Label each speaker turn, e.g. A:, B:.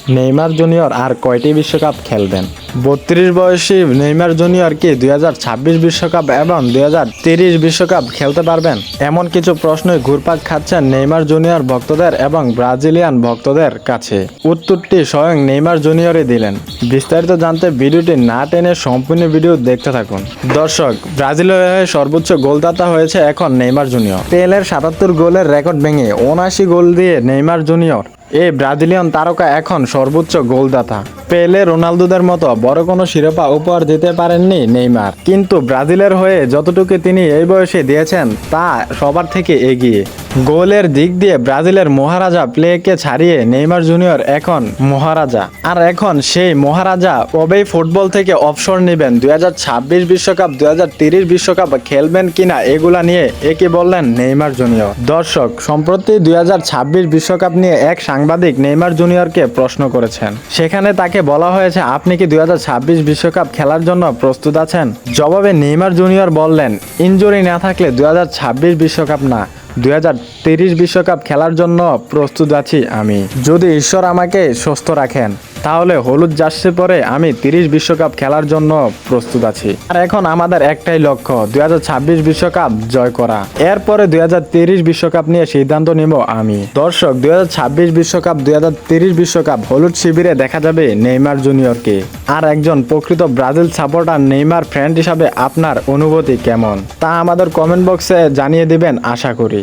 A: Neymar junior আর কয়টি বিশ্বকাপ খেলবেন? 32 বয়সী নেইমার জুনিয়র কি 2026 বিশ্বকাপ এবং 2030 বিশ্বকাপ খেলতে পারবেন? এমন কিছু প্রশ্নই ঘুরপাক খাচ্ছেন নেইমার জুনিয়র ভক্তদের এবং ব্রাজিলিয়ান ভক্তদের কাছে। উত্তরটি স্বয়ং নেইমার জুনিয়রই দিলেন। বিস্তারিত জানতে ভিডিওটি না টেনে সম্পূর্ণ ভিডিও দেখতে থাকুন। দর্শক, ব্রাজিলের হয়ে সর্বোচ্চ গোলদাতা হয়েছে এখন নেইমার জুনিয়র। পেলের 77 গোলের রেকর্ড ভেঙে 79 গোল দিয়ে নেইমার জুনিয়র এই ব্রাজিলিয়ান তারকা এখন সর্বোচ্চ গোলদাতা। পেলে, রোনালদোদের মতো বড় কোনো শিরোপা উপহার দিতে পারেননি নেইমার, কিন্তু ব্রাজিলের হয়ে যতটুকু তিনি এই বয়সে দিয়েছেন তা সবার থেকে এগিয়ে। গোলের দিক দিয়ে ব্রাজিলের মহারাজা প্লেকে ছাড়িয়ে নেইমার জুনিয়র এখন মহারাজা। আর এখন সেই মহারাজা কবেই ফুটবল থেকে অবসর নেবেন, 2026 বিশ্বকাপ 2030 বিশ্বকাপ খেলবেন কিনা এগুলা নিয়ে একই বললেন নেইমার জুনিয়র। দর্শক, সম্প্রতি 2026 বিশ্বকাপ নিয়ে এক সাংবাদিক নেইমার জুনিয়রকে প্রশ্ন করেছেন। সেখানে তাকে বলা হয়েছে, আপনি কি 2026 বিশ্বকাপ খেলার জন্য প্রস্তুত আছেন? জবাবে নেইমার জুনিয়র বললেন, ইনজুরি না থাকলে 2026 বিশ্বকাপ না, 2030 বিশ্বকাপ খেলার জন্য প্রস্তুত আছি আমি। যদি ঈশ্বর আমাকে সুস্থ রাখেন তাহলে হলুদ জার্সি পরে আমি 30 বিশ্বকাপ খেলার জন্য প্রস্তুত আছি। আর এখন আমাদের একটাই লক্ষ্য, 2026 বিশ্বকাপ জয় করা। এরপরে 2030 বিশ্বকাপ নিয়ে সিদ্ধান্ত নিব আমি। দর্শক, 2026 বিশ্বকাপ 2030 বিশ্বকাপ হলুদ শিবিরে দেখা যাবে নেইমার জুনিয়রকে। আর একজন প্রকৃত ব্রাজিল সাপোর্টার নেইমার ফ্রেন্ড হিসাবে আপনার অনুভূতি কেমন তা আমাদের কমেন্ট বক্সে জানিয়ে দিবেন আশা করি।